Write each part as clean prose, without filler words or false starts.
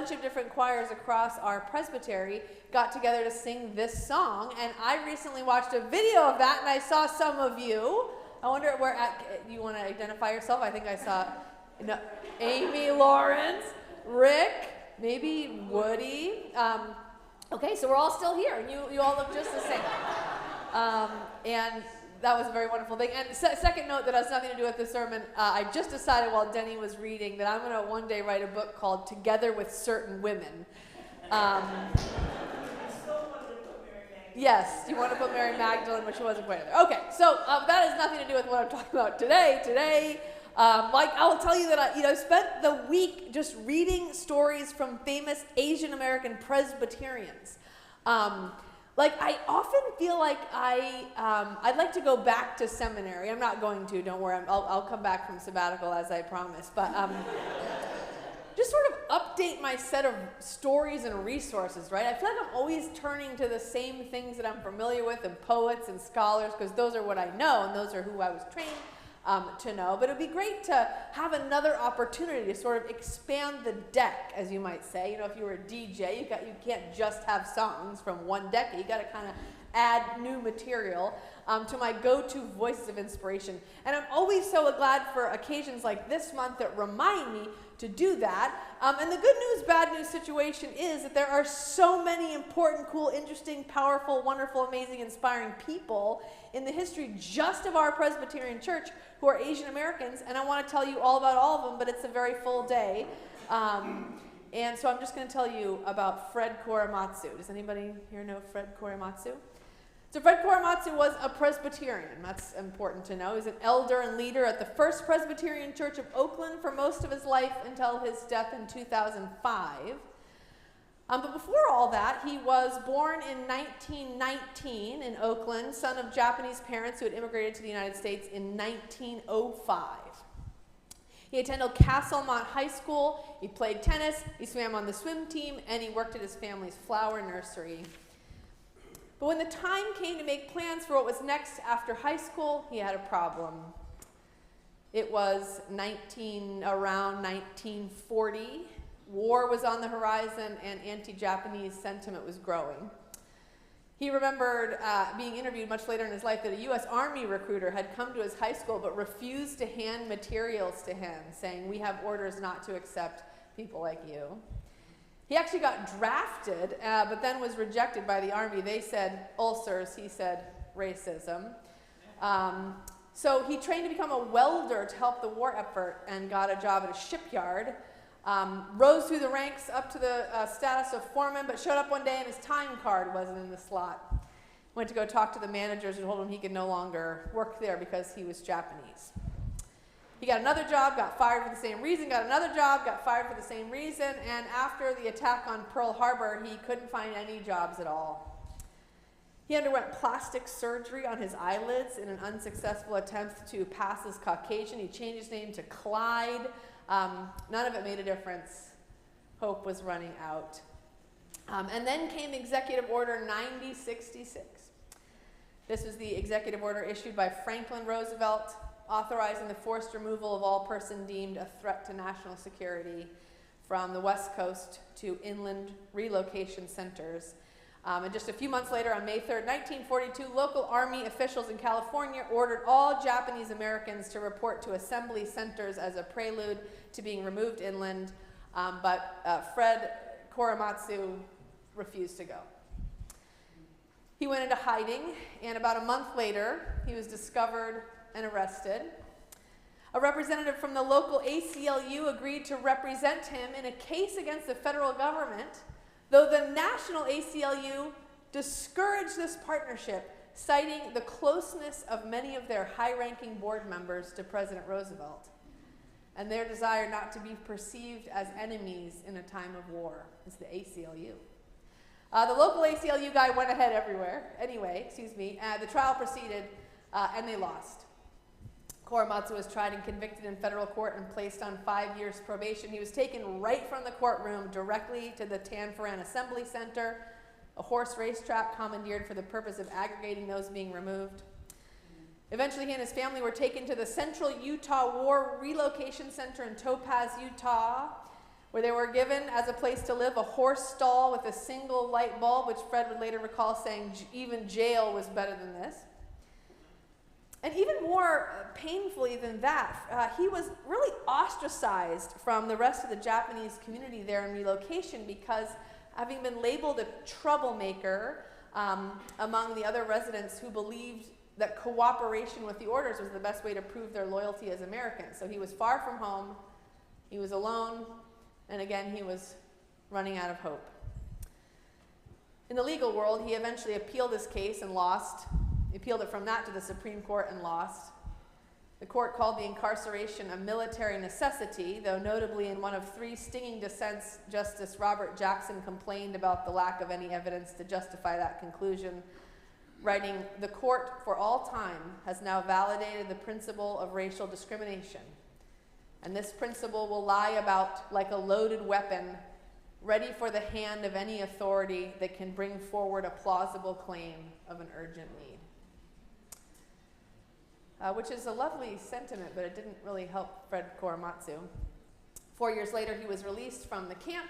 bunch of different choirs across our presbytery got together to sing this song, and I recently watched a video of that, and I saw some of you. I wonder where you want to identify yourself. I think I saw Amy Lawrence, Rick, maybe Woody. Okay, so we're all still here, and you all look just the same. And that was a very wonderful thing. And second note that has nothing to do with the sermon, I just decided while Denny was reading that I'm going to one day write a book called Together with Certain Women. Yes, you want to put Mary Magdalene, but she wasn't quite there. Okay, so that has nothing to do with what I'm talking about today. Today, I'll tell you that I spent the week just reading stories from famous Asian American Presbyterians. I often feel like I'd like to go back to seminary. I'm not going to, don't worry. I'll come back from sabbatical as I promised. But just sort of update my set of stories and resources, right? I feel like I'm always turning to the same things that I'm familiar with, and poets and scholars, because those are what I know, and those are who I was trained to know. But it would be great to have another opportunity to sort of expand the deck, as you might say. If you were a DJ, you can't just have songs from one decade. You got to kind of add new material to my go-to voices of inspiration. And I'm always so glad for occasions like this month that remind me to do that. And the good news, bad news situation is that there are so many important, cool, interesting, powerful, wonderful, amazing, inspiring people in the history just of our Presbyterian church who are Asian Americans, and I want to tell you all about all of them, but it's a very full day. And so I'm just going to tell you about Fred Korematsu. Does anybody here know Fred Korematsu? So Fred Korematsu was a Presbyterian. That's important to know. He's an elder and leader at the First Presbyterian Church of Oakland for most of his life until his death in 2005. But before all that, he was born in 1919 in Oakland, son of Japanese parents who had immigrated to the United States in 1905. He attended Castlemont High School, he played tennis, he swam on the swim team, and he worked at his family's flower nursery. But when the time came to make plans for what was next after high school, he had a problem. It was around 1940. War was on the horizon, and anti-Japanese sentiment was growing. He remembered being interviewed much later in his life that a U.S. Army recruiter had come to his high school but refused to hand materials to him, saying, "We have orders not to accept people like you." He actually got drafted, but then was rejected by the Army. They said ulcers, he said racism. So he trained to become a welder to help the war effort and got a job at a shipyard. Rose through the ranks up to the status of foreman, but showed up one day and his time card wasn't in the slot. Went to go talk to the managers who told him he could no longer work there because he was Japanese. He got another job, got fired for the same reason, got another job, got fired for the same reason, and after the attack on Pearl Harbor, he couldn't find any jobs at all. He underwent plastic surgery on his eyelids in an unsuccessful attempt to pass as Caucasian. He changed his name to Clyde. None of it made a difference. Hope was running out. And then came Executive Order 9066. This was the executive order issued by Franklin Roosevelt, authorizing the forced removal of all person deemed a threat to national security from the West Coast to inland relocation centers. And just a few months later, on May 3rd, 1942, local Army officials in California ordered all Japanese Americans to report to assembly centers as a prelude to being removed inland, but Fred Korematsu refused to go. He went into hiding, and about a month later, he was discovered and arrested. A representative from the local ACLU agreed to represent him in a case against the federal government, though the national ACLU discouraged this partnership, citing the closeness of many of their high-ranking board members to President Roosevelt and their desire not to be perceived as enemies in a time of war. It's the ACLU. The local ACLU guy went ahead the trial proceeded, and they lost. Korematsu was tried and convicted in federal court and placed on 5 years probation. He was taken right from the courtroom directly to the Tanforan Assembly Center, a horse racetrack commandeered for the purpose of aggregating those being removed. Eventually, he and his family were taken to the Central Utah War Relocation Center in Topaz, Utah, where they were given as a place to live a horse stall with a single light bulb, which Fred would later recall saying even jail was better than this. And even more painfully than that, he was really ostracized from the rest of the Japanese community there in relocation because, having been labeled a troublemaker among the other residents who believed that cooperation with the orders was the best way to prove their loyalty as Americans. So he was far from home, he was alone, and again, he was running out of hope. In the legal world, he eventually appealed his case and lost. He appealed it from that to the Supreme Court and lost. The court called the incarceration a military necessity, though notably in one of 3 stinging dissents, Justice Robert Jackson complained about the lack of any evidence to justify that conclusion, writing, "The court for all time has now validated the principle of racial discrimination, and this principle will lie about like a loaded weapon, ready for the hand of any authority that can bring forward a plausible claim of an urgent need." Which is a lovely sentiment, but it didn't really help Fred Korematsu. 4 years later, he was released from the camp.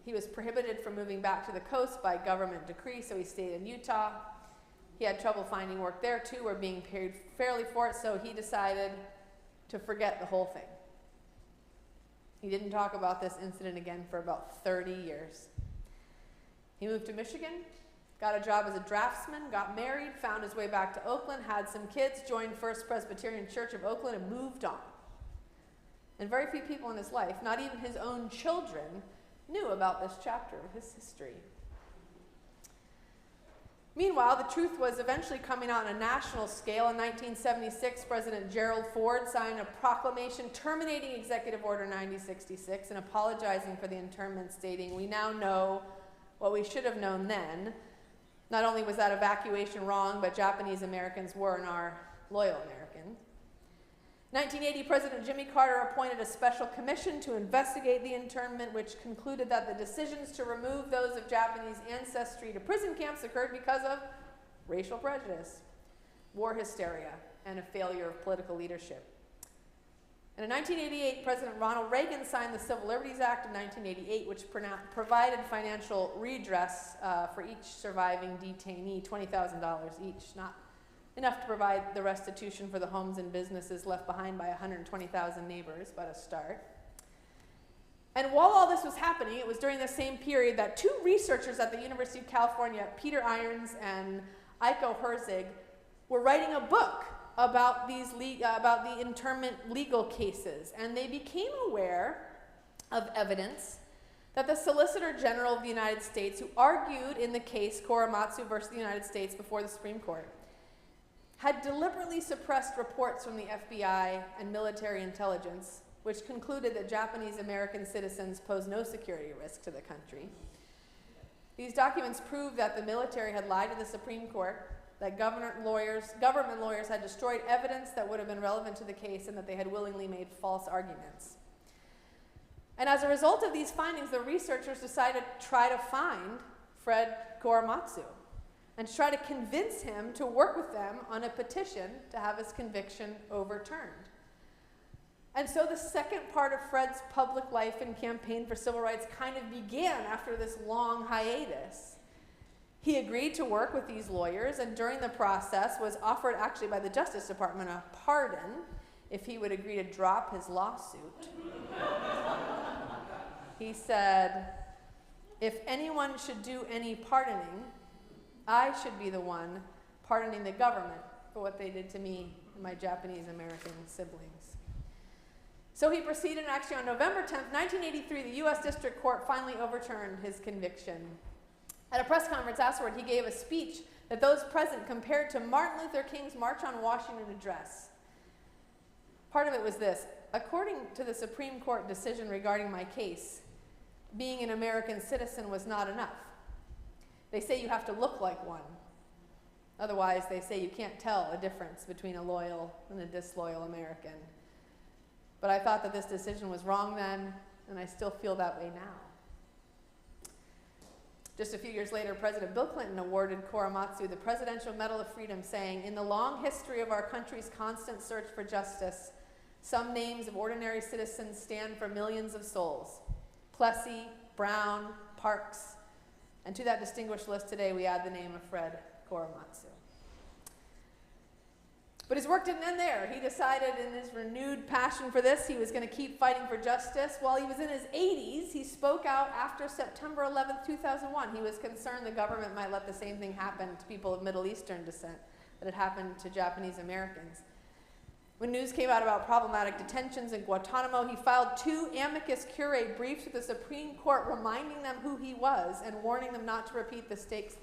He was prohibited from moving back to the coast by government decree, so he stayed in Utah. He had trouble finding work there too, or being paid fairly for it, so he decided to forget the whole thing. He didn't talk about this incident again for about 30 years. He moved to Michigan, got a job as a draftsman, got married, found his way back to Oakland, had some kids, joined First Presbyterian Church of Oakland, and moved on. And very few people in his life, not even his own children, knew about this chapter of his history. Meanwhile, the truth was eventually coming out on a national scale. In 1976, President Gerald Ford signed a proclamation terminating Executive Order 9066 and apologizing for the internment, stating, "We now know what we should have known then. Not only was that evacuation wrong, but Japanese Americans were and are loyal Americans." In 1980, President Jimmy Carter appointed a special commission to investigate the internment, which concluded that the decisions to remove those of Japanese ancestry to prison camps occurred because of racial prejudice, war hysteria, and a failure of political leadership. And in 1988, President Ronald Reagan signed the Civil Liberties Act of 1988, which provided financial redress for each surviving detainee, $20,000 each, not enough to provide the restitution for the homes and businesses left behind by 120,000 neighbors, but a start. And while all this was happening, it was during the same period that 2 researchers at the University of California, Peter Irons and Eiko Herzig, were writing a book about the internment legal cases, and they became aware of evidence that the Solicitor General of the United States, who argued in the case Korematsu versus the United States before the Supreme Court, had deliberately suppressed reports from the FBI and military intelligence, which concluded that Japanese American citizens pose no security risk to the country. These documents prove that the military had lied to the Supreme Court, that government lawyers had destroyed evidence that would have been relevant to the case, and that they had willingly made false arguments. And as a result of these findings, the researchers decided to try to find Fred Korematsu and to try to convince him to work with them on a petition to have his conviction overturned. And so the second part of Fred's public life and campaign for civil rights kind of began after this long hiatus. He agreed to work with these lawyers, and during the process was offered actually by the Justice Department a pardon if he would agree to drop his lawsuit. He said, "If anyone should do any pardoning, I should be the one pardoning the government for what they did to me and my Japanese American siblings." So he proceeded, and actually on November 10th, 1983, the U.S. District Court finally overturned his conviction. At a press conference afterward, he gave a speech that those present compared to Martin Luther King's March on Washington address. Part of it was this: "According to the Supreme Court decision regarding my case, being an American citizen was not enough. They say you have to look like one. Otherwise, they say you can't tell a difference between a loyal and a disloyal American. But I thought that this decision was wrong then, and I still feel that way now." Just a few years later, President Bill Clinton awarded Korematsu the Presidential Medal of Freedom, saying, "In the long history of our country's constant search for justice, some names of ordinary citizens stand for millions of souls. Plessy, Brown, Parks, and to that distinguished list today we add the name of Fred Korematsu. But his work didn't end there. He decided in his renewed passion for this, he was going to keep fighting for justice. While he was in his 80s, he spoke out after September 11th, 2001. He was concerned the government might let the same thing happen to people of Middle Eastern descent that had happened to Japanese Americans. When news came out about problematic detentions in Guantanamo, he filed 2 amicus curiae briefs with the Supreme Court reminding them who he was and warning them not to repeat the mistakes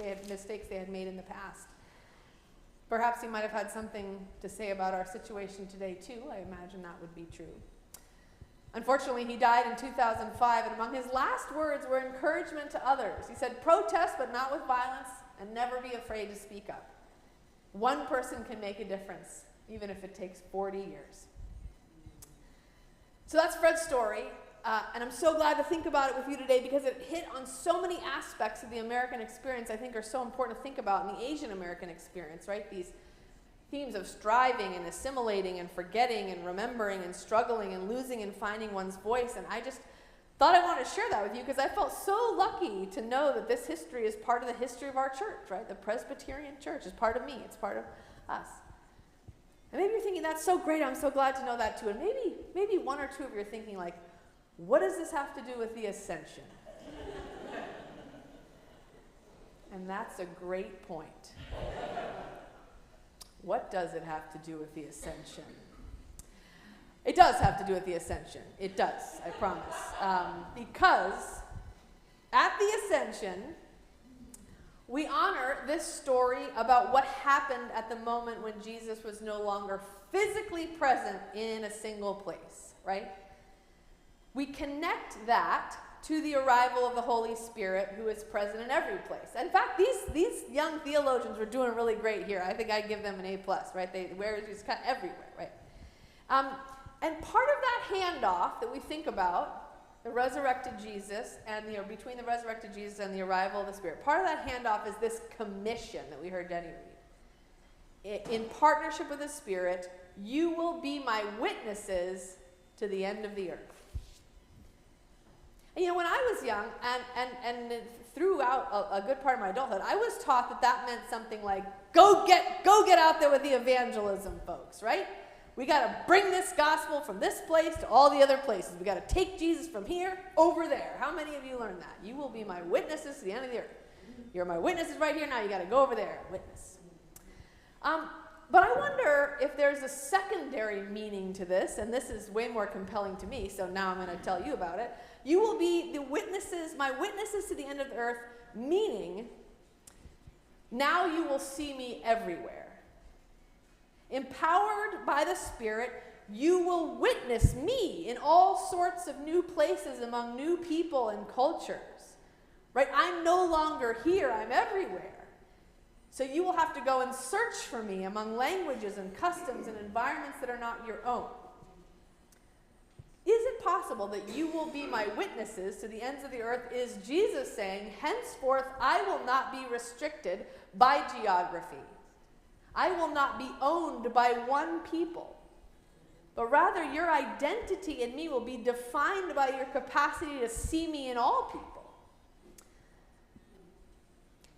they had made in the past. Perhaps he might have had something to say about our situation today, too. I imagine that would be true. Unfortunately, he died in 2005, and among his last words were encouragement to others. He said, "Protest, but not with violence, and never be afraid to speak up. One person can make a difference, even if it takes 40 years." So that's Fred's story, and I'm so glad to think about it with you today because it hit on so many aspects of the American experience I think are so important to think about in the Asian American experience, right? These themes of striving and assimilating and forgetting and remembering and struggling and losing and finding one's voice. And I just thought I wanted to share that with you because I felt so lucky to know that this history is part of the history of our church, right? The Presbyterian Church is part of me. It's part of us. And maybe you're thinking, that's so great. I'm so glad to know that too. And maybe one or two of you are thinking like, what does this have to do with the ascension? And that's a great point. What does it have to do with the ascension? It does have to do with the ascension. It does, I promise. Because at the ascension, we honor this story about what happened at the moment when Jesus was no longer physically present in a single place, right? We connect that to the arrival of the Holy Spirit, who is present in every place. In fact, these young theologians were doing really great here. I think I'd give them an A+, right? Where it's kind of everywhere, right? And part of that handoff that we think about, the resurrected Jesus and between the resurrected Jesus and the arrival of the Spirit, part of that handoff is this commission that we heard Denny read. In partnership with the Spirit, you will be my witnesses to the end of the earth. And when I was young, and throughout a good part of my adulthood, I was taught that meant something like, go get out there with the evangelism, folks, right? We got to bring this gospel from this place to all the other places. We got to take Jesus from here over there. How many of you learned that? You will be my witnesses to the end of the earth. You're my witnesses right here. Now you got to go over there and witness. But I wonder if there's a secondary meaning to this, and this is way more compelling to me, so now I'm going to tell you about it. You will be the witnesses, my witnesses to the end of the earth, meaning now you will see me everywhere. Empowered by the Spirit, you will witness me in all sorts of new places among new people and cultures. Right? I'm no longer here, I'm everywhere. So you will have to go and search for me among languages and customs and environments that are not your own. Is it possible that you will be my witnesses to the ends of the earth? Is Jesus saying, henceforth I will not be restricted by geography. I will not be owned by one people. But rather your identity in me will be defined by your capacity to see me in all people.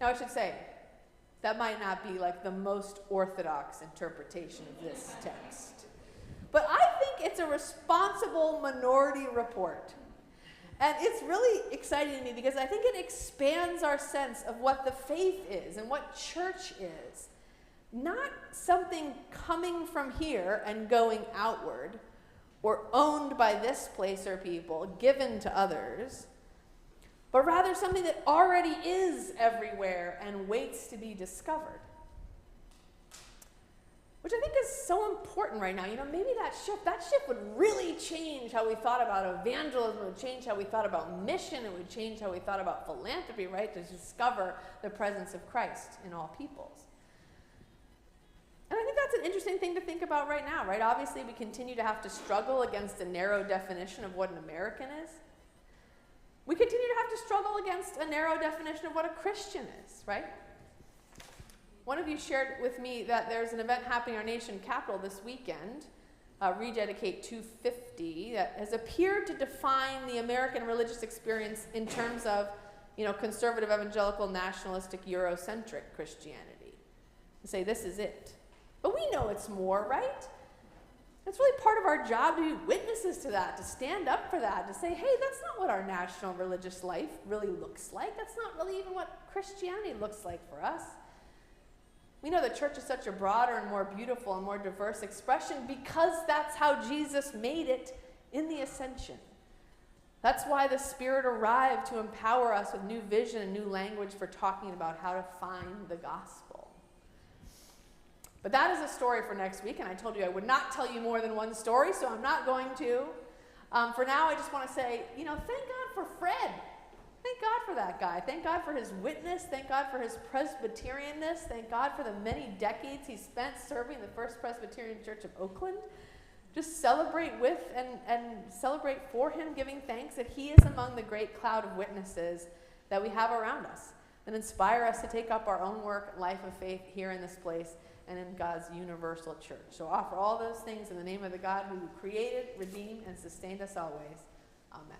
Now I should say, that might not be like the most orthodox interpretation of this text. But I think it's a responsible minority report. And it's really exciting to me because I think it expands our sense of what the faith is and what church is. Not something coming from here and going outward, or owned by this place or people, given to others, but rather something that already is everywhere and waits to be discovered. Which I think is so important right now. Maybe that shift would really change how we thought about evangelism, it would change how we thought about mission, it would change how we thought about philanthropy, right? To discover the presence of Christ in all peoples. And I think that's an interesting thing to think about right now, right? Obviously, we continue to have to struggle against a narrow definition of what an American is. We continue to have to struggle against a narrow definition of what a Christian is, right? One of you shared with me that there's an event happening in our nation capital this weekend Rededicate 250 that has appeared to define the American religious experience in terms of, conservative, evangelical, nationalistic, Eurocentric Christianity. And say, this is it. But we know it's more, right? It's really part of our job to be witnesses to that, to stand up for that, to say, hey, that's not what our national religious life really looks like. That's not really even what Christianity looks like for us. We know the church is such a broader and more beautiful and more diverse expression because that's how Jesus made it in the ascension. That's why the Spirit arrived to empower us with new vision and new language for talking about how to find the gospel. But that is a story for next week, and I told you I would not tell you more than one story, so I'm not going to. For now, I just want to say, thank God for Fred. Thank God for that guy. Thank God for his witness. Thank God for his Presbyterianness. Thank God for the many decades he spent serving the First Presbyterian Church of Oakland. Just celebrate with and celebrate for him, giving thanks that he is among the great cloud of witnesses that we have around us and inspire us to take up our own work, life of faith here in this place and in God's universal church. So offer all those things in the name of the God who created, redeemed, and sustained us always. Amen.